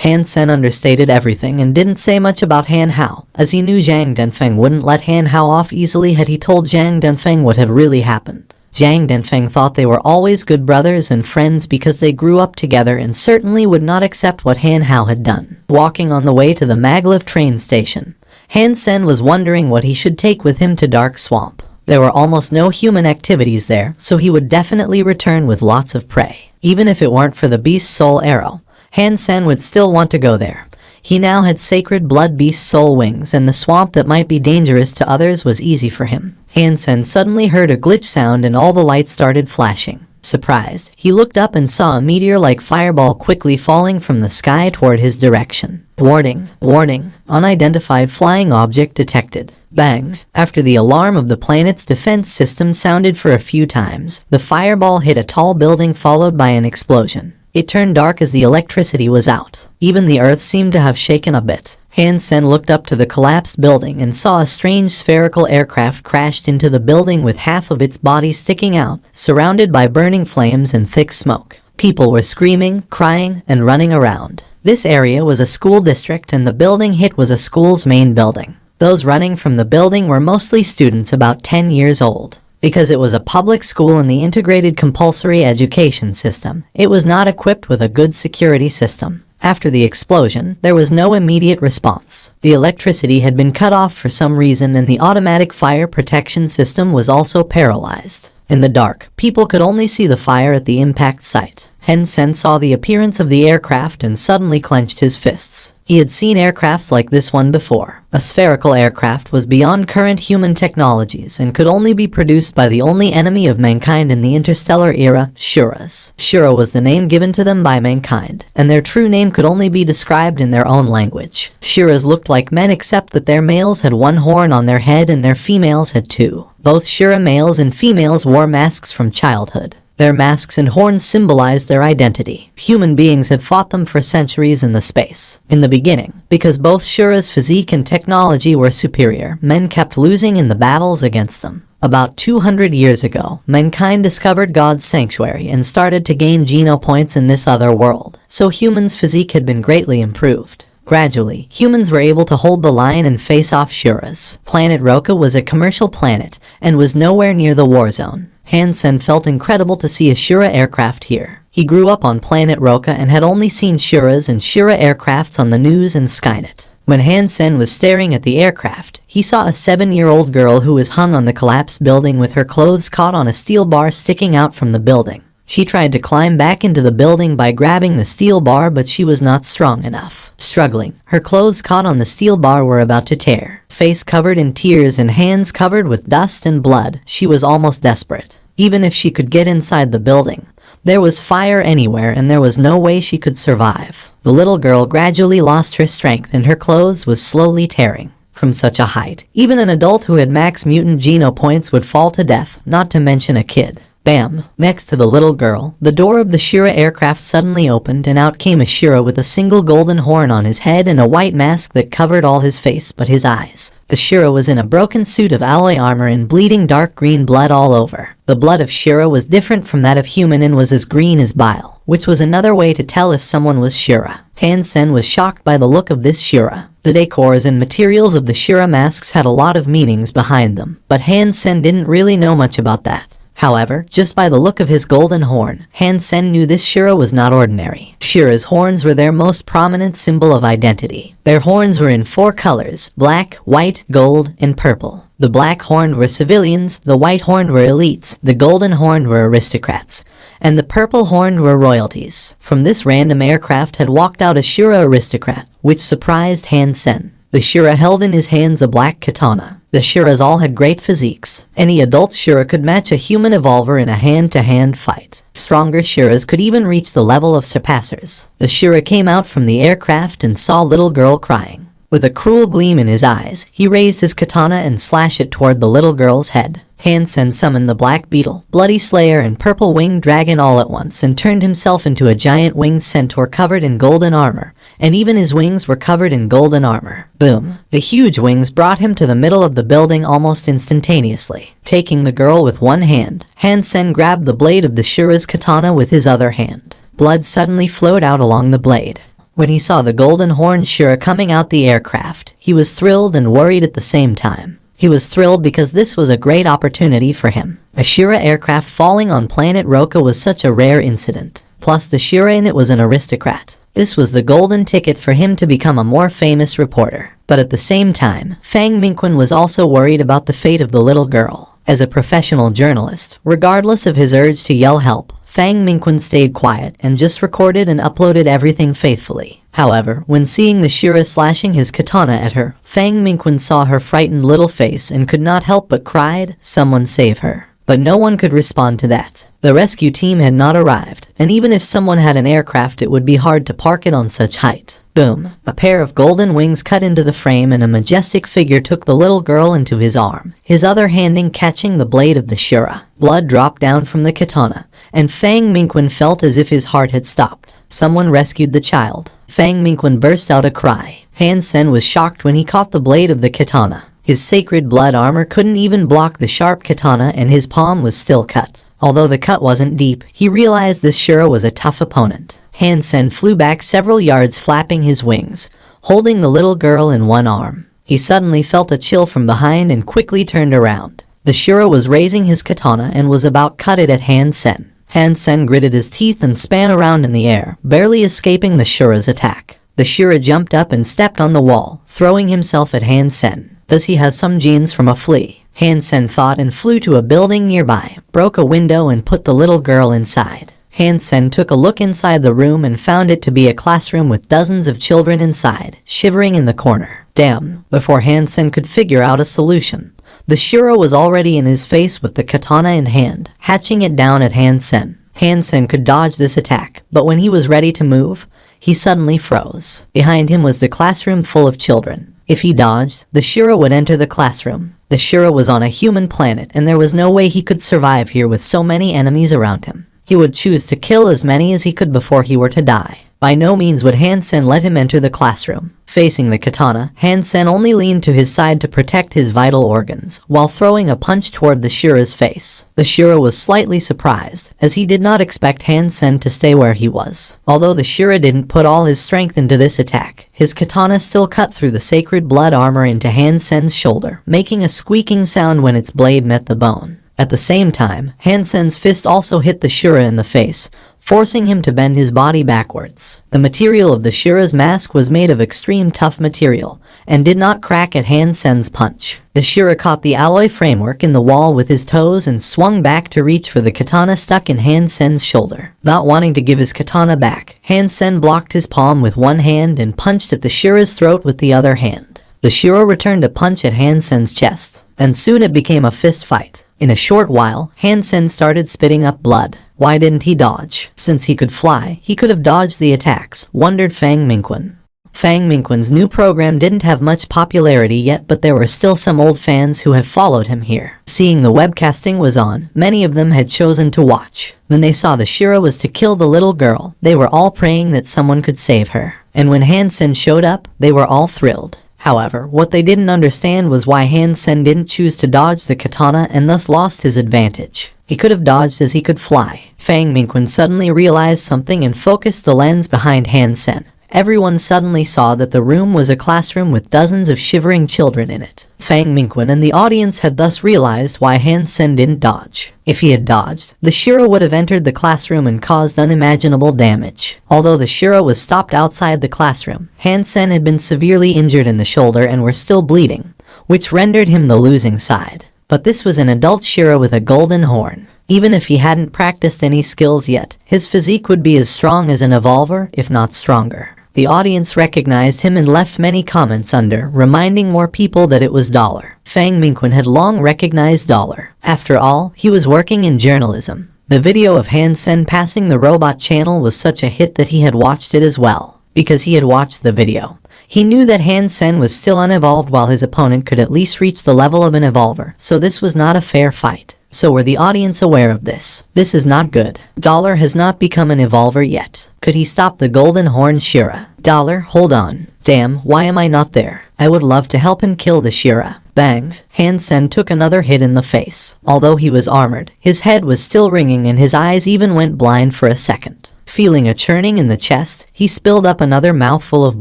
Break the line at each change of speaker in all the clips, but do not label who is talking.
Han Sen understated everything and didn't say much about Han Hao, as he knew Zhang Denfeng wouldn't let Han Hao off easily had he told Zhang Denfeng what had really happened. Zhang Denfeng thought they were always good brothers and friends because they grew up together and certainly would not accept what Han Hao had done. Walking on the way to the Maglev train station, Han Sen was wondering what he should take with him to Dark Swamp. There were almost no human activities there, so he would definitely return with lots of prey. Even if it weren't for the Beast Soul Arrow, Han Sen would still want to go there. He now had Sacred Blood Beast Soul Wings, and the swamp that might be dangerous to others was easy for him. Han Sen suddenly heard a glitch sound and all the lights started flashing. Surprised, he looked up and saw a meteor-like fireball quickly falling from the sky toward his direction. Warning, warning, unidentified flying object detected. Bang! After the alarm of the planet's defense system sounded for a few times, the fireball hit a tall building followed by an explosion. It turned dark as the electricity was out. Even the earth seemed to have shaken a bit. Han Sen looked up to the collapsed building and saw a strange spherical aircraft crashed into the building with half of its body sticking out, surrounded by burning flames and thick smoke. People were screaming, crying, and running around. This area was a school district and the building hit was a school's main building. Those running from the building were mostly students about 10 years old. Because it was a public school in the integrated compulsory education system, it was not equipped with a good security system. After the explosion, there was no immediate response. The electricity had been cut off for some reason and the automatic fire protection system was also paralyzed. In the dark, people could only see the fire at the impact site. Han Sen saw the appearance of the aircraft and suddenly clenched his fists. He had seen aircrafts like this one before. A spherical aircraft was beyond current human technologies and could only be produced by the only enemy of mankind in the interstellar era, Shuras. Shura was the name given to them by mankind, and their true name could only be described in their own language. Shuras looked like men except that their males had one horn on their head and their females had two. Both Shura males and females wore masks from childhood. Their masks and horns symbolized their identity. Human beings had fought them for centuries in the space. In the beginning, because both Shura's physique and technology were superior, men kept losing in the battles against them. About 200 years ago, mankind discovered God's sanctuary and started to gain geno points in this other world, so humans' physique had been greatly improved. Gradually, humans were able to hold the line and face off Shuras. Planet Roka was a commercial planet and was nowhere near the war zone. Han Sen felt incredible to see a Shura aircraft here. He grew up on planet Roka and had only seen Shuras and Shura aircrafts on the news and Skynet. When Han Sen was staring at the aircraft, he saw a 7-year-old girl who was hung on the collapsed building with her clothes caught on a steel bar sticking out from the building. She tried to climb back into the building by grabbing the steel bar, but she was not strong enough. Struggling, her clothes caught on the steel bar were about to tear. Face covered in tears and hands covered with dust and blood, she was almost desperate. Even if she could get inside the building, there was fire anywhere and there was no way she could survive. The little girl gradually lost her strength and her clothes was slowly tearing. From such a height, even an adult who had max mutant geno points would fall to death, not to mention a kid. Bam! Next to the little girl, the door of the Shura aircraft suddenly opened and out came a Shura with a single golden horn on his head and a white mask that covered all his face but his eyes. The Shura was in a broken suit of alloy armor and bleeding dark green blood all over. The blood of Shura was different from that of human and was as green as bile, which was another way to tell if someone was Shura. Han Sen was shocked by the look of this Shura. The decors and materials of the Shura masks had a lot of meanings behind them, but Han Sen didn't really know much about that. However, just by the look of his golden horn, Han Sen knew this Shura was not ordinary. Shura's horns were their most prominent symbol of identity. Their horns were in 4 colors: black, white, gold, and purple. The black horned were civilians, the white horned were elites, the golden horned were aristocrats, and the purple horned were royalties. From this random aircraft had walked out a Shura aristocrat, which surprised Han Sen. The Shura held in his hands a black katana. The Shuras all had great physiques. Any adult Shura could match a human evolver in a hand-to-hand fight. Stronger Shuras could even reach the level of surpassers. The Shura came out from the aircraft and saw little girl crying. With a cruel gleam in his eyes, he raised his katana and slashed it toward the little girl's head. Han Sen summoned the Black Beetle, Bloody Slayer, and Purple Winged Dragon all at once and turned himself into a giant winged centaur covered in golden armor, and even his wings were covered in golden armor. Boom! The huge wings brought him to the middle of the building almost instantaneously. Taking the girl with one hand, Han Sen grabbed the blade of the Shura's katana with his other hand. Blood suddenly flowed out along the blade. When he saw the golden horned Shura coming out the aircraft, he was thrilled and worried at the same time. He was thrilled because this was a great opportunity for him. A Shura aircraft falling on planet Roka was such a rare incident. Plus the Shura in it was an aristocrat. This was the golden ticket for him to become a more famous reporter. But at the same time, Fang Mingqun was also worried about the fate of the little girl. As a professional journalist, regardless of his urge to yell help, Fang Mingqun stayed quiet and just recorded and uploaded everything faithfully. However, when seeing the Shura slashing his katana at her, Fang Mingqun saw her frightened little face and could not help but cried, "Someone save her." But no one could respond to that. The rescue team had not arrived, and even if someone had an aircraft it would be hard to park it on such height. Boom. A pair of golden wings cut into the frame and a majestic figure took the little girl into his arm, his other handing catching the blade of the Shura. Blood dropped down from the katana, and Fang Mingqun felt as if his heart had stopped. Someone rescued the child. Fang Mingqun burst out a cry. Han Sen was shocked when he caught the blade of the katana. His sacred blood armor couldn't even block the sharp katana and his palm was still cut. Although the cut wasn't deep, he realized this Shura was a tough opponent. Han Sen flew back several yards flapping his wings, holding the little girl in one arm. He suddenly felt a chill from behind and quickly turned around. The Shura was raising his katana and was about cut it at Han Sen. Han Sen gritted his teeth and span around in the air, barely escaping the Shura's attack. The Shura jumped up and stepped on the wall, throwing himself at Han Sen. Does he has some genes from a flea? Han Sen thought and flew to a building nearby, broke a window and put the little girl inside. Han Sen took a look inside the room and found it to be a classroom with dozens of children inside, shivering in the corner. Damn. Before Han Sen could figure out a solution, the Shura was already in his face with the katana in hand, hatching it down at Han Sen. Han Sen could dodge this attack, but when he was ready to move, he suddenly froze. Behind him was the classroom full of children. If he dodged, the Shura would enter the classroom. The Shura was on a human planet and there was no way he could survive here with so many enemies around him. He would choose to kill as many as he could before he were to die. By no means would Han Sen let him enter the classroom. Facing the katana, Han Sen only leaned to his side to protect his vital organs, while throwing a punch toward the Shura's face. The Shura was slightly surprised, as he did not expect Han Sen to stay where he was. Although the Shura didn't put all his strength into this attack, his katana still cut through the sacred blood armor into Han Sen's shoulder, making a squeaking sound when its blade met the bone. At the same time, Han Sen's fist also hit the Shura in the face, forcing him to bend his body backwards. The material of the Shura's mask was made of extreme tough material, and did not crack at Han Sen's punch. The Shura caught the alloy framework in the wall with his toes and swung back to reach for the katana stuck in Han Sen's shoulder. Not wanting to give his katana back, Han Sen blocked his palm with one hand and punched at the Shura's throat with the other hand. The Shura returned a punch at Han Sen's chest, and soon it became a fist fight. In a short while, Han Sen started spitting up blood. Why didn't he dodge? Since he could fly, he could have dodged the attacks, wondered Fang Mingqun. Fang Mingqun's new program didn't have much popularity yet, but there were still some old fans who had followed him here. Seeing the webcasting was on, many of them had chosen to watch. When they saw the Shura was to kill the little girl, they were all praying that someone could save her. And when Han Sen showed up, they were all thrilled. However, what they didn't understand was why Han Sen didn't choose to dodge the katana and thus lost his advantage. He could have dodged as he could fly. Fang Mingqun suddenly realized something and focused the lens behind Han Sen. Everyone suddenly saw that the room was a classroom with dozens of shivering children in it. Fang Mingqun and the audience had thus realized why Han Sen didn't dodge. If he had dodged, the Shura would have entered the classroom and caused unimaginable damage. Although the Shura was stopped outside the classroom, Han Sen had been severely injured in the shoulder and were still bleeding, which rendered him the losing side. But this was an adult Shura with a golden horn. Even if he hadn't practiced any skills yet, his physique would be as strong as an evolver, if not stronger. The audience recognized him and left many comments under, reminding more people that it was Dollar. Fang Mingqun had long recognized Dollar. After all, he was working in journalism. The video of Han Sen passing the robot channel was such a hit that he had watched it as well. Because he had watched the video, he knew that Han Sen was still unevolved while his opponent could at least reach the level of an evolver, so this was not a fair fight. So were the audience aware of this? This is not good. Dollar has not become an evolver yet. Could he stop the golden horn Shura? Dollar, hold on. Damn, why am I not there? I would love to help him kill the Shura. Bang. Han Sen took another hit in the face. Although he was armored, his head was still ringing and his eyes even went blind for a second. Feeling a churning in the chest, he spilled up another mouthful of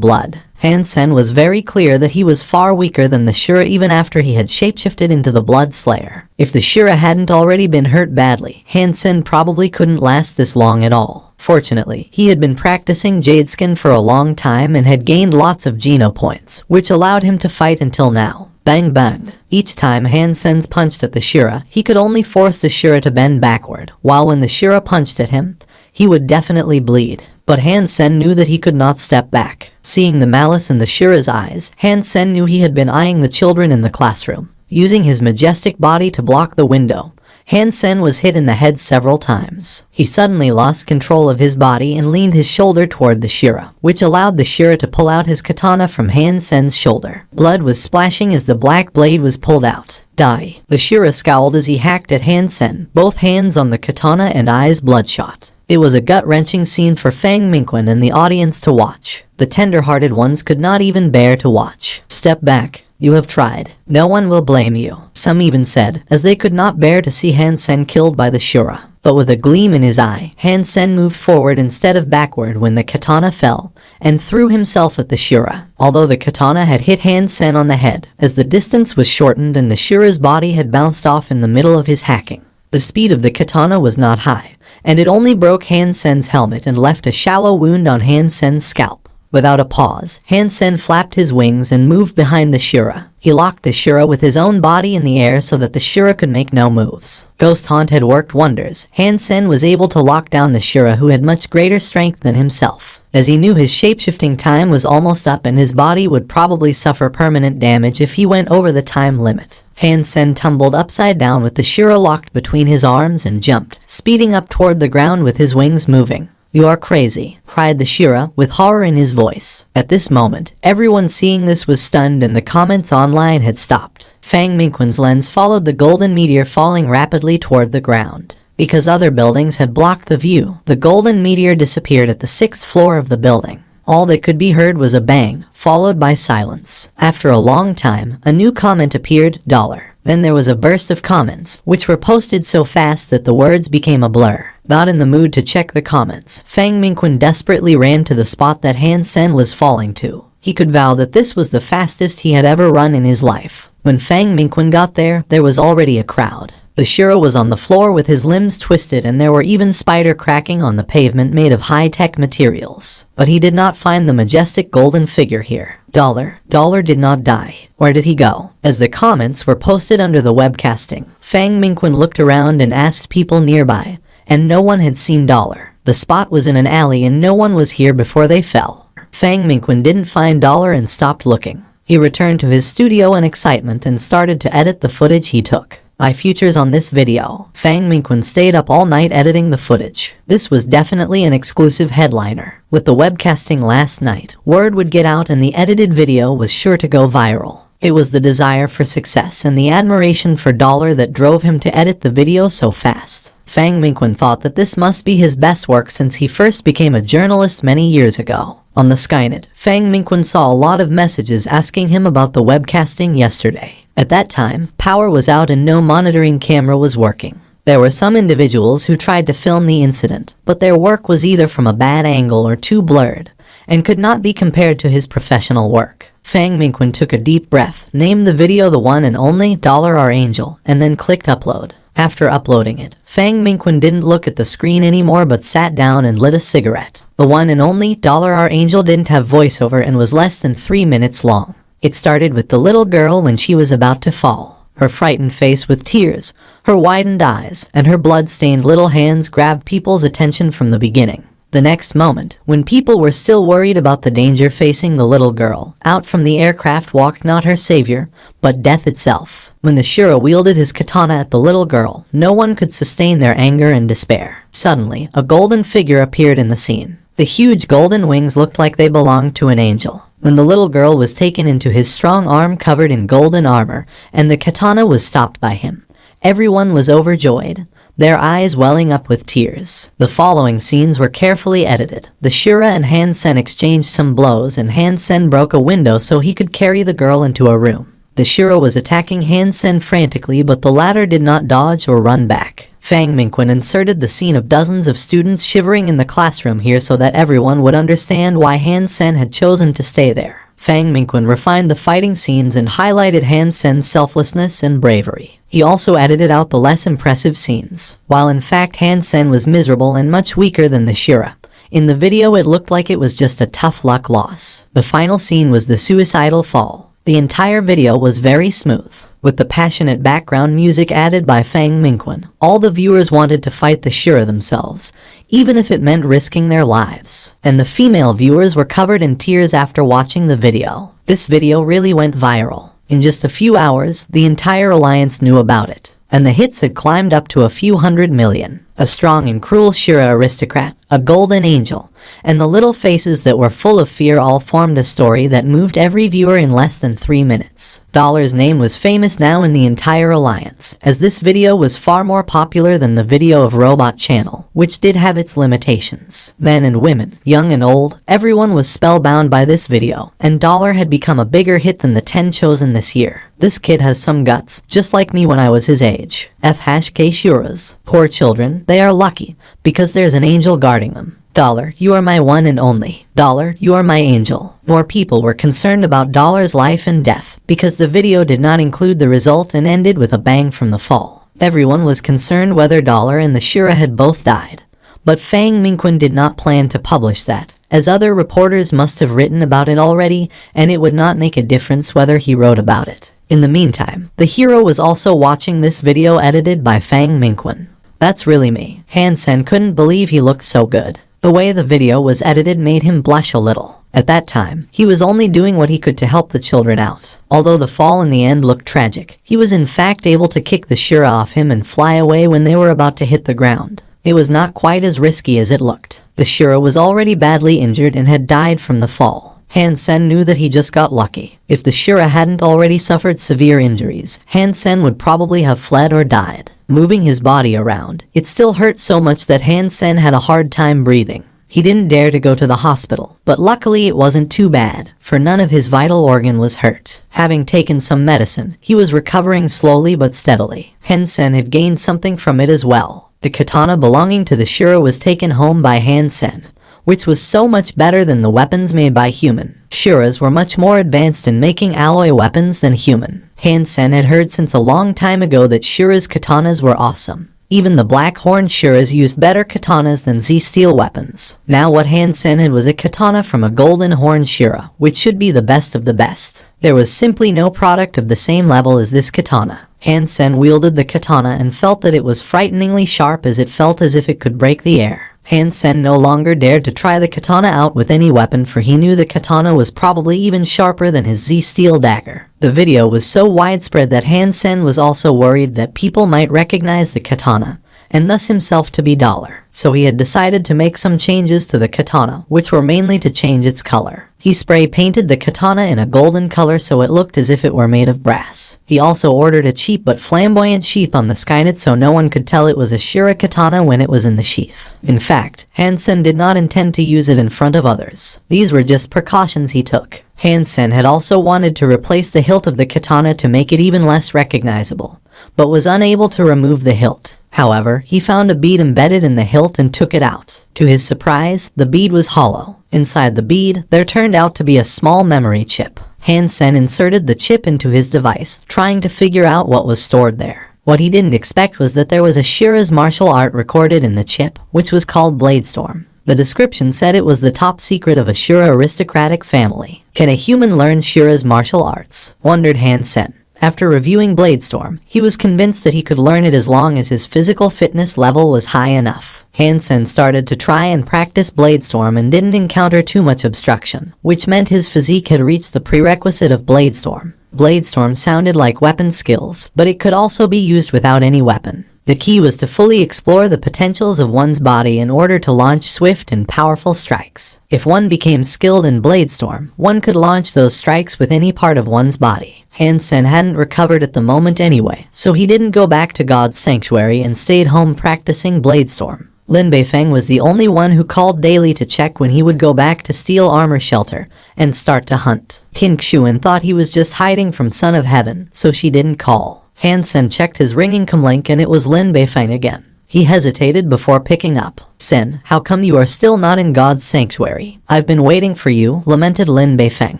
blood. Han Sen was very clear that he was far weaker than the Shura even after he had shapeshifted into the Blood Slayer. If the Shura hadn't already been hurt badly, Han Sen probably couldn't last this long at all. Fortunately, he had been practicing Jade Skin for a long time and had gained lots of Geno points, which allowed him to fight until now. Bang bang. Each time Han Sen's punched at the Shura, he could only force the Shura to bend backward, while when the Shura punched at him, he would definitely bleed. But Han Sen knew that he could not step back. Seeing the malice in the Shura's eyes, Han Sen knew he had been eyeing the children in the classroom. Using his majestic body to block the window, Han Sen was hit in the head several times. He suddenly lost control of his body and leaned his shoulder toward the Shura, which allowed the Shura to pull out his katana from Han Sen's shoulder. Blood was splashing as the black blade was pulled out. Die. The Shura scowled as he hacked at Han Sen, both hands on the katana and eyes bloodshot. It was a gut-wrenching scene for Fang Minquin and the audience to watch. The tender-hearted ones could not even bear to watch. Step back. You have tried. No one will blame you. Some even said, as they could not bear to see Han Sen killed by the Shura. But with a gleam in his eye, Han Sen moved forward instead of backward when the katana fell, and threw himself at the Shura. Although the katana had hit Han Sen on the head, as the distance was shortened and the Shura's body had bounced off in the middle of his hacking. The speed of the katana was not high, and it only broke Han Sen's helmet and left a shallow wound on Han Sen's scalp. Without a pause, Han Sen flapped his wings and moved behind the Shura. He locked the Shura with his own body in the air so that the Shura could make no moves. Ghost Haunt had worked wonders. Han Sen was able to lock down the Shura, who had much greater strength than himself, as he knew his shapeshifting time was almost up and his body would probably suffer permanent damage if he went over the time limit. Han Sen tumbled upside down with the Shura locked between his arms and jumped, speeding up toward the ground with his wings moving. You are crazy, cried the Shura with horror in his voice. At this moment, everyone seeing this was stunned and the comments online had stopped. Fang Minquin's lens followed the golden meteor falling rapidly toward the ground. Because other buildings had blocked the view, the golden meteor disappeared at the 6th floor of the building. All that could be heard was a bang, followed by silence. After a long time, a new comment appeared, $. Then there was a burst of comments, which were posted so fast that the words became a blur. Not in the mood to check the comments, Fang Minquin desperately ran to the spot that Han Sen was falling to. He could vow that this was the fastest he had ever run in his life. When Fang Minquin got there was already a crowd. The Shura was on the floor with his limbs twisted and there were even spider cracking on the pavement made of high-tech materials. But he did not find the majestic golden figure here. $. Did not die. Where did he go? As the comments were posted under the webcasting, Fang Minquin looked around and asked people nearby, and no one had seen $. The spot was in an alley and no one was here before they fell. Fang Minquin didn't find $. And stopped looking. He returned to his studio in excitement and started to edit the footage he took. My futures on this video. Fang Minquin stayed up all night editing the footage. This was definitely an exclusive headliner. With the webcasting last night, word would get out and the edited video was sure to go viral. It was the desire for success and the admiration for $. That drove him to edit the video so fast. Fang Minquin thought that this must be his best work since he first became a journalist many years ago. On the Skynet, Fang Minquin saw a lot of messages asking him about the webcasting yesterday. At that time, power was out and no monitoring camera was working. There were some individuals who tried to film the incident, but their work was either from a bad angle or too blurred, and could not be compared to his professional work. Fang Minquin took a deep breath, named the video the one and only $Our Angel, and then clicked upload. After uploading it, Fang Minquin didn't look at the screen anymore but sat down and lit a cigarette. The one and only $Our Angel didn't have voiceover and was less than 3 minutes long. It started with the little girl when she was about to fall. Her frightened face with tears, her widened eyes, and her blood-stained little hands grabbed people's attention from the beginning. The next moment, when people were still worried about the danger facing the little girl, out from the aircraft walked not her savior, but death itself. When the Shura wielded his katana at the little girl, no one could sustain their anger and despair. Suddenly, a golden figure appeared in the scene. The huge golden wings looked like they belonged to an angel. When the little girl was taken into his strong arm covered in golden armor, and the katana was stopped by him, everyone was overjoyed, their eyes welling up with tears. The following scenes were carefully edited. The Shura and Han Sen exchanged some blows and Han Sen broke a window so he could carry the girl into a room. The Shura was attacking Han Sen frantically but the latter did not dodge or run back. Fang Mingquan inserted the scene of dozens of students shivering in the classroom here so that everyone would understand why Han Sen had chosen to stay there. Fang Mingquan refined the fighting scenes and highlighted Han Sen's selflessness and bravery. He also edited out the less impressive scenes, while in fact Han Sen was miserable and much weaker than the Shira. In the video it looked like it was just a tough luck loss. The final scene was the suicidal fall. The entire video was very smooth, with the passionate background music added by Fang Mingquan. All the viewers wanted to fight the Shira themselves, even if it meant risking their lives. And the female viewers were covered in tears after watching the video. This video really went viral. In just a few hours, the entire alliance knew about it, and the hits had climbed up to a few 100 million. A strong and cruel Shira aristocrat, a golden angel, and the little faces that were full of fear all formed a story that moved every viewer in less than 3 minutes. Dollar's name was famous now in the entire alliance, as this video was far more popular than the video of Robot Channel, which did have its limitations. Men and women, young and old, everyone was spellbound by this video, and Dollar had become a bigger hit than the 10 chosen this year. This kid has some guts, just like me when I was his age. F#K Shuras. Poor children, they are lucky, because there's an angel guarding them. Dollar, you are my one and only. Dollar, you are my angel. More people were concerned about Dollar's life and death, because the video did not include the result and ended with a bang from the fall. Everyone was concerned whether Dollar and the Shira had both died. But Fang Mingquan did not plan to publish that, as other reporters must have written about it already, and it would not make a difference whether he wrote about it. In the meantime, the hero was also watching this video edited by Fang Mingquan. That's really me. Han Sen couldn't believe he looked so good. The way the video was edited made him blush a little. At that time, he was only doing what he could to help the children out. Although the fall in the end looked tragic, he was in fact able to kick the Shira off him and fly away when they were about to hit the ground. It was not quite as risky as it looked. The Shira was already badly injured and had died from the fall. Han Sen knew that he just got lucky. If the Shira hadn't already suffered severe injuries, Han Sen would probably have fled or died. Moving his body around, it still hurt so much that Han Sen had a hard time breathing. He didn't dare to go to the hospital, but luckily it wasn't too bad, for none of his vital organ was hurt. Having taken some medicine, he was recovering slowly but steadily. Han Sen had gained something from it as well. The katana belonging to the Shira was taken home by Han Sen, which was so much better than the weapons made by human. Shiras were much more advanced in making alloy weapons than human. Han Sen had heard since a long time ago that Shira's katanas were awesome. Even the black horned Shiras used better katanas than Z-steel weapons. Now what Han Sen had was a katana from a golden horned Shira, which should be the best of the best. There was simply no product of the same level as this katana. Han Sen wielded the katana and felt that it was frighteningly sharp, as it felt as if it could break the air. Han Sen no longer dared to try the katana out with any weapon, for he knew the katana was probably even sharper than his Z-steel dagger. The video was so widespread that Han Sen was also worried that people might recognize the katana, and thus himself to be Dollar. So he had decided to make some changes to the katana, which were mainly to change its color. He spray painted the katana in a golden color so it looked as if it were made of brass. He also ordered a cheap but flamboyant sheath on the skynet so no one could tell it was a Shira katana when it was in the sheath. In fact, Han Sen did not intend to use it in front of others. These were just precautions he took. Han Sen had also wanted to replace the hilt of the katana to make it even less recognizable, but was unable to remove the hilt. However, he found a bead embedded in the hilt and took it out. To his surprise, the bead was hollow. Inside the bead, there turned out to be a small memory chip. Han Sen inserted the chip into his device, trying to figure out what was stored there. What he didn't expect was that there was a Shira's martial art recorded in the chip, which was called Bladestorm. The description said it was the top secret of a Shira aristocratic family. Can a human learn Shira's martial arts? Wondered Han Sen. After reviewing Bladestorm, he was convinced that he could learn it as long as his physical fitness level was high enough. Han Sen started to try and practice Bladestorm and didn't encounter too much obstruction, which meant his physique had reached the prerequisite of Bladestorm. Bladestorm sounded like weapon skills, but it could also be used without any weapon. The key was to fully explore the potentials of one's body in order to launch swift and powerful strikes. If one became skilled in Bladestorm, one could launch those strikes with any part of one's body. Han Sen hadn't recovered at the moment anyway, so he didn't go back to God's sanctuary and stayed home practicing Bladestorm. Lin Beifeng was the only one who called daily to check when he would go back to Steel Armor Shelter and start to hunt. Tin Xuan thought he was just hiding from Son of Heaven, so she didn't call. Han Sen checked his ringing comlink and it was Lin Beifeng again. He hesitated before picking up. Sen, how come you are still not in God's sanctuary? I've been waiting for you, lamented Lin Beifeng.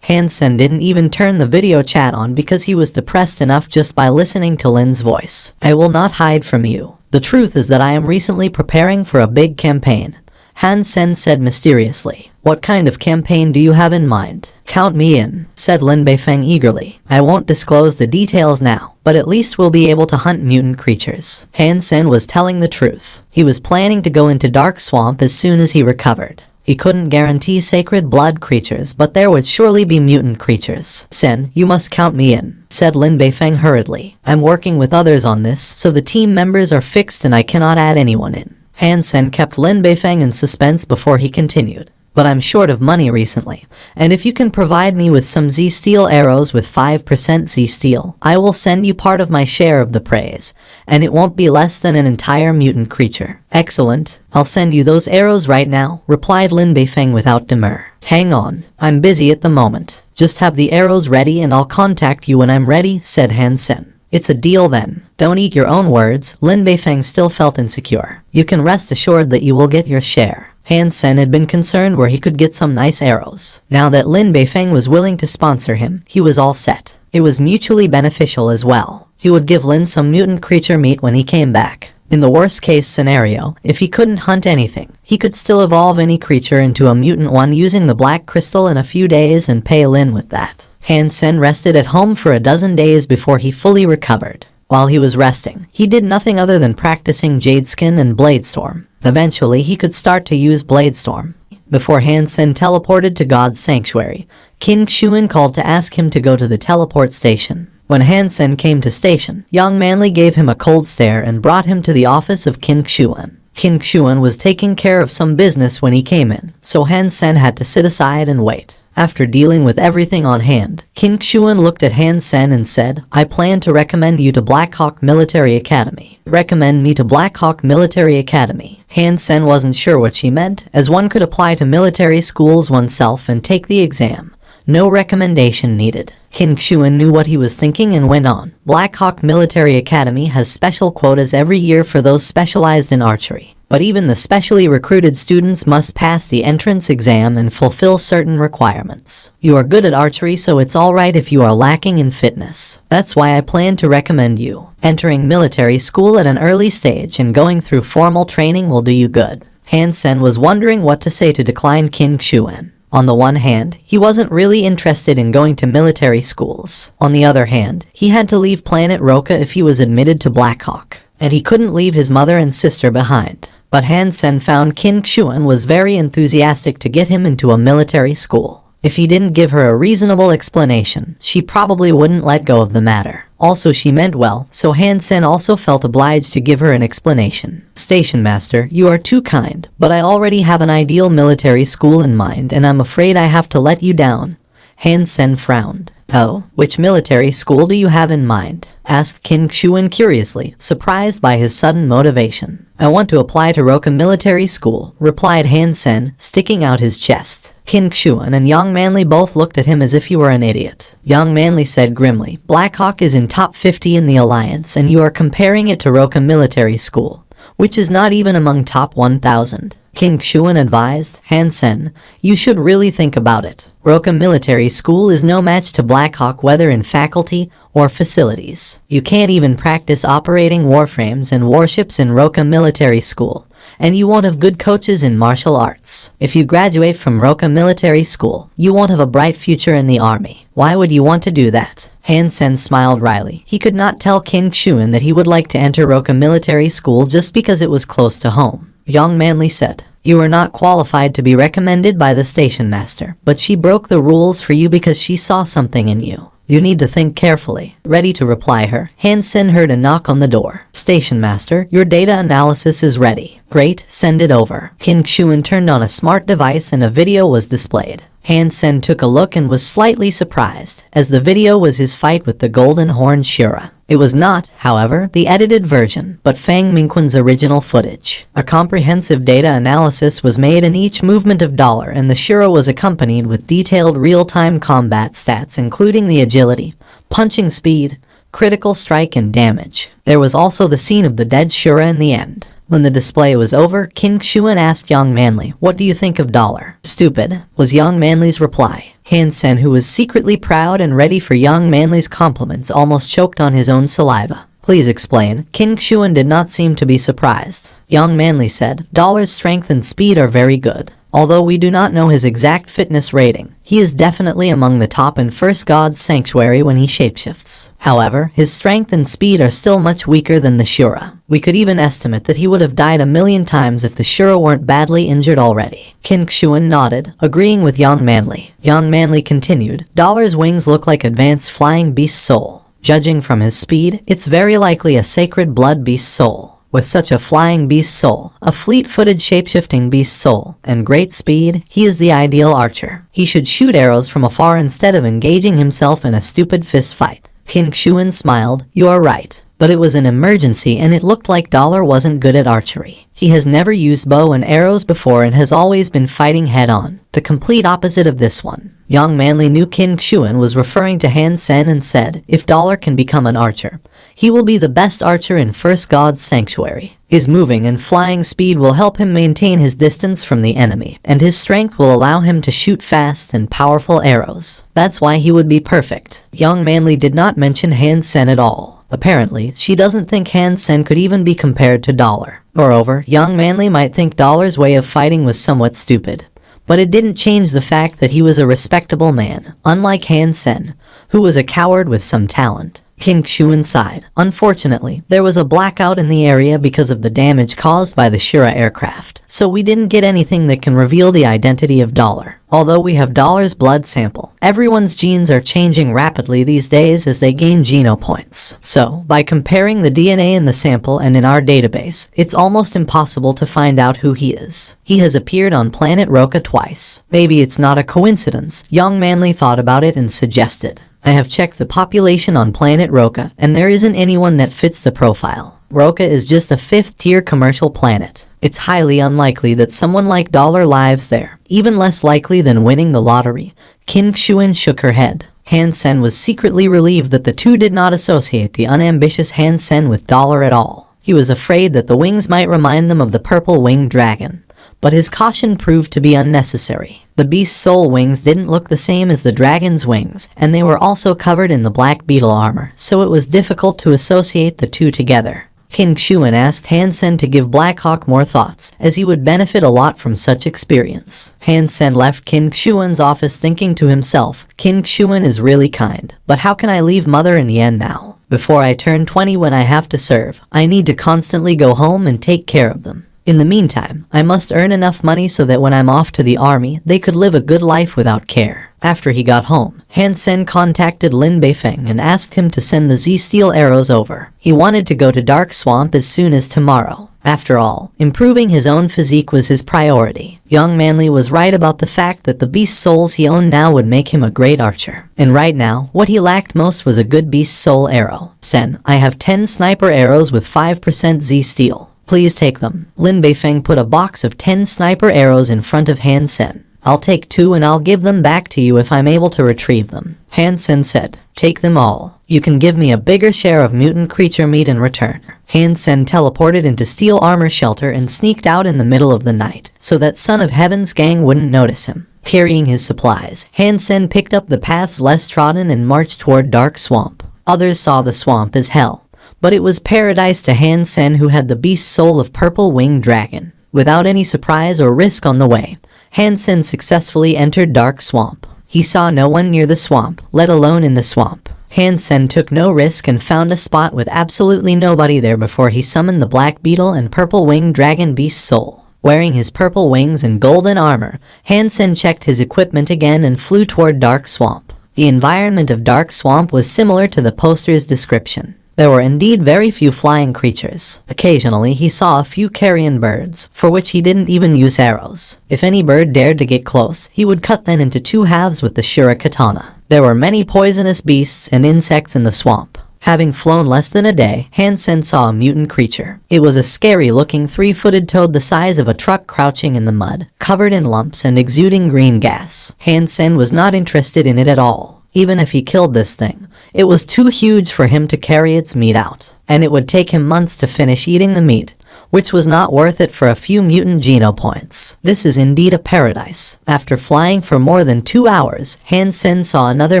Han Sen didn't even turn the video chat on because he was depressed enough just by listening to Lin's voice. I will not hide from you. The truth is that I am recently preparing for a big campaign, Han Sen said mysteriously. What kind of campaign do you have in mind? Count me in, said Lin Beifeng eagerly. I won't disclose the details now, but at least we'll be able to hunt mutant creatures. Han Sen was telling the truth. He was planning to go into Dark Swamp as soon as he recovered. He couldn't guarantee sacred blood creatures, but there would surely be mutant creatures. Sen, you must count me in, said Lin Beifeng hurriedly. I'm working with others on this, so the team members are fixed and I cannot add anyone in. Han Sen kept Lin Beifeng in suspense before he continued. But I'm short of money recently, and if you can provide me with some Z-Steel arrows with 5% Z-Steel, I will send you part of my share of the praise, and it won't be less than an entire mutant creature. Excellent. I'll send you those arrows right now, replied Lin Beifeng without demur. Hang on, I'm busy at the moment. Just have the arrows ready and I'll contact you when I'm ready, said Han Sen. It's a deal then. Don't eat your own words. Lin Beifeng still felt insecure. You can rest assured that you will get your share. Han Sen had been concerned where he could get some nice arrows. Now that Lin Beifeng was willing to sponsor him, he was all set. It was mutually beneficial as well. He would give Lin some mutant creature meat when he came back. In the worst case scenario, if he couldn't hunt anything, he could still evolve any creature into a mutant one using the black crystal in a few days and pay Lin with that. Han Sen rested at home for a dozen days before he fully recovered. While he was resting, he did nothing other than practicing Jadeskin and Bladestorm. Eventually, he could start to use Bladestorm. Before Han Sen teleported to God's sanctuary, King Xuan called to ask him to go to the teleport station. When Han Sen came to station, Yang Manly gave him a cold stare and brought him to the office of King Xuan. King Xuan was taking care of some business when he came in, so Han Sen had to sit aside and wait. After dealing with everything on hand, King Xuan looked at Han Sen and said, I plan to recommend you to Blackhawk Military Academy. Recommend me to Blackhawk Military Academy. Han Sen wasn't sure what she meant, as one could apply to military schools oneself and take the exam. No recommendation needed. King Xuan knew what he was thinking and went on. Blackhawk Military Academy has special quotas every year for those specialized in archery. But even the specially recruited students must pass the entrance exam and fulfill certain requirements. You are good at archery, so it's alright if you are lacking in fitness. That's why I plan to recommend you. Entering military school at an early stage and going through formal training will do you good. Han Sen was wondering what to say to decline King Xuan. On the one hand, he wasn't really interested in going to military schools. On the other hand, he had to leave planet Roka if he was admitted to Blackhawk, and he couldn't leave his mother and sister behind. But Han Sen found King Xuan was very enthusiastic to get him into a military school. If he didn't give her a reasonable explanation, she probably wouldn't let go of the matter. Also, she meant well, so Han Sen also felt obliged to give her an explanation. Station Master, you are too kind, but I already have an ideal military school in mind and I'm afraid I have to let you down. Han Sen frowned. Oh, which military school do you have in mind? Asked King Xuan curiously, surprised by his sudden motivation. I want to apply to Roka Military School, replied Han Sen, sticking out his chest. King Xuan and Yang Manly both looked at him as if he were an idiot. Yang Manly said grimly, Blackhawk is in top 50 in the Alliance and you are comparing it to Roka Military School, which is not even among top 1,000. King Xuan advised, Han Sen, you should really think about it. Roka Military School is no match to Blackhawk whether in faculty or facilities. You can't even practice operating warframes and warships in Roka Military School, and you won't have good coaches in martial arts. If you graduate from Roka Military School, you won't have a bright future in the army. Why would you want to do that? Han Sen smiled wryly. He could not tell King Xuan that he would like to enter Roka Military School just because it was close to home. Yang Manly said, you are not qualified to be recommended by the station master, but she broke the rules for you because she saw something in you. You need to think carefully. Ready to reply her, Han Sen heard a knock on the door. Station master, your data analysis is ready. Great, send it over. King Xuan turned on a smart device and a video was displayed. Han Sen took a look and was slightly surprised, as the video was his fight with the Golden Horned Shura. It was not, however, the edited version, but Fang Mingquan's original footage. A comprehensive data analysis was made in each movement of dollar, and the Shura was accompanied with detailed real-time combat stats including the agility, punching speed, critical strike and damage. There was also the scene of the dead Shura in the end. When the display was over, King Shuan asked Young Manly, "What do you think of dollar?" "Stupid," was Young Manly's reply. Han Sen, who was secretly proud and ready for Young Manly's compliments, almost choked on his own saliva. "Please explain." King Shuan did not seem to be surprised. Young Manly said, "Dollar's strength and speed are very good. Although we do not know his exact fitness rating, he is definitely among the top in First God's Sanctuary when he shapeshifts. However, his strength and speed are still much weaker than the Shura. We could even estimate that he would have died 1,000,000 times if the Shura weren't badly injured already." King Shuan nodded, agreeing with Young Manly. Young Manly continued, "Dollar's wings look like advanced flying beast soul. Judging from his speed, it's very likely a sacred blood beast soul. With such a flying beast soul, a fleet-footed shapeshifting beast soul, and great speed, he is the ideal archer. He should shoot arrows from afar instead of engaging himself in a stupid fist fight." King Shuan smiled, "You are right. But it was an emergency and it looked like Dollar wasn't good at archery. He has never used bow and arrows before and has always been fighting head-on. The complete opposite of this one." Young Manly knew King Shuan was referring to Han Sen and said, "If Dollar can become an archer, he will be the best archer in First God's Sanctuary. His moving and flying speed will help him maintain his distance from the enemy, and his strength will allow him to shoot fast and powerful arrows. That's why he would be perfect." Young Manly did not mention Han Sen at all. Apparently, she doesn't think Han Sen could even be compared to Dollar. Moreover, Young Manly might think Dollar's way of fighting was somewhat stupid. But it didn't change the fact that he was a respectable man, unlike Han Sen, who was a coward with some talent. King Shuan sighed. "Unfortunately, there was a blackout in the area because of the damage caused by the Shura aircraft, so we didn't get anything that can reveal the identity of Dollar. Although we have Dollar's blood sample, everyone's genes are changing rapidly these days as they gain genopoints. So, by comparing the DNA in the sample and in our database, it's almost impossible to find out who he is. He has appeared on planet Roka twice. Maybe it's not a coincidence." Young Manly thought about it and suggested, "I have checked the population on planet Roka, and there isn't anyone that fits the profile. Roka is just a 5th-tier commercial planet. It's highly unlikely that someone like Dollar lives there, even less likely than winning the lottery." King Shuan shook her head. Han Sen was secretly relieved that the two did not associate the unambitious Han Sen with Dollar at all. He was afraid that the wings might remind them of the purple-winged dragon. But his caution proved to be unnecessary. The beast's soul wings didn't look the same as the dragon's wings, and they were also covered in the black beetle armor, so it was difficult to associate the two together. King Shuan asked Han Sen to give Blackhawk more thoughts, as he would benefit a lot from such experience. Han Sen left King Shuan's office thinking to himself, "King Shuan is really kind, but how can I leave Mother and Yen now? Before I turn 20 when I have to serve, I need to constantly go home and take care of them. In the meantime, I must earn enough money so that when I'm off to the army, they could live a good life without care." After he got home, Han Sen contacted Lin Beifeng and asked him to send the Z-Steel arrows over. He wanted to go to Dark Swamp as soon as tomorrow. After all, improving his own physique was his priority. Young Manly was right about the fact that the beast souls he owned now would make him a great archer. And right now, what he lacked most was a good beast soul arrow. "Sen, I have 10 sniper arrows with 5% Z-Steel. Please take them." Lin Beifeng put a box of 10 sniper arrows in front of Han Sen. "I'll take 2 and I'll give them back to you if I'm able to retrieve them." Han Sen said, "Take them all. You can give me a bigger share of mutant creature meat in return." Han Sen teleported into steel armor shelter and sneaked out in the middle of the night, so that Son of Heaven's gang wouldn't notice him. Carrying his supplies, Han Sen picked up the paths less trodden and marched toward Dark Swamp. Others saw the swamp as hell, but it was paradise to Han Sen, who had the beast soul of purple-winged dragon. Without any surprise or risk on the way, Han Sen successfully entered Dark Swamp. He saw no one near the swamp, let alone in the swamp. Han Sen took no risk and found a spot with absolutely nobody there before he summoned the Black Beetle and purple-winged dragon beast soul. Wearing his purple wings and golden armor, Han Sen checked his equipment again and flew toward Dark Swamp. The environment of Dark Swamp was similar to the poster's description. There were indeed very few flying creatures. Occasionally, he saw a few carrion birds, for which he didn't even use arrows. If any bird dared to get close, he would cut them into 2 halves with the Shura katana. There were many poisonous beasts and insects in the swamp. Having flown less than a day, Han Sen saw a mutant creature. It was a scary-looking 3-footed toad the size of a truck crouching in the mud, covered in lumps and exuding green gas. Han Sen was not interested in it at all. Even if he killed this thing, it was too huge for him to carry its meat out, and it would take him months to finish eating the meat, which was not worth it for a few mutant geno points. This is indeed a paradise. After flying for more than 2 hours, Han Sen saw another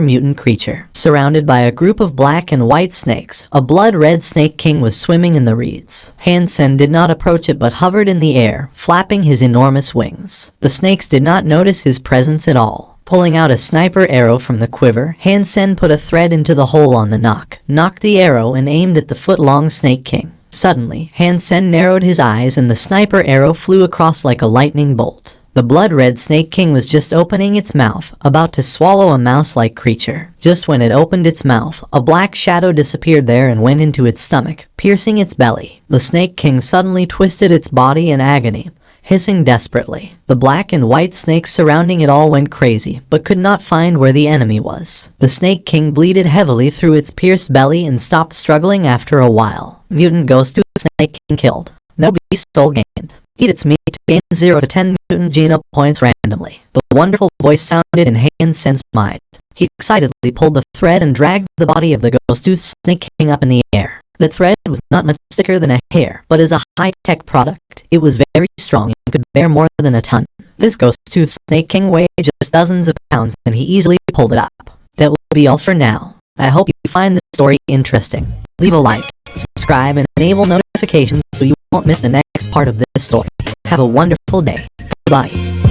mutant creature. Surrounded by a group of black and white snakes, a blood-red snake king was swimming in the reeds. Han Sen did not approach it but hovered in the air, flapping his enormous wings. The snakes did not notice his presence at all. Pulling out a sniper arrow from the quiver, Han Sen put a thread into the hole on the knocked the arrow and aimed at the foot-long snake king. Suddenly, Han Sen narrowed his eyes and the sniper arrow flew across like a lightning bolt. The blood-red snake king was just opening its mouth, about to swallow a mouse-like creature. Just when it opened its mouth, a black shadow disappeared there and went into its stomach, piercing its belly. The snake king suddenly twisted its body in agony, hissing desperately. The black and white snakes surrounding it all went crazy, but could not find where the enemy was. The snake king bleeded heavily through its pierced belly and stopped struggling after a while. Mutant Ghost to Snake King killed. No beast soul gained. Eat its meat to gain 0 to 10 mutant geno points randomly. The wonderful voice sounded in Han Sen's mind. He excitedly pulled the thread and dragged the body of the ghost-toothed snake king up in the air. The thread was not much thicker than a hair, but as a high-tech product, it was very strong and could bear more than a ton. This ghost-toothed snake king weighed just dozens of pounds and he easily pulled it up. That will be all for now. I hope you find this story interesting. Leave a like, subscribe, and enable notifications so you won't miss the next part of this story. Have a wonderful day. Bye.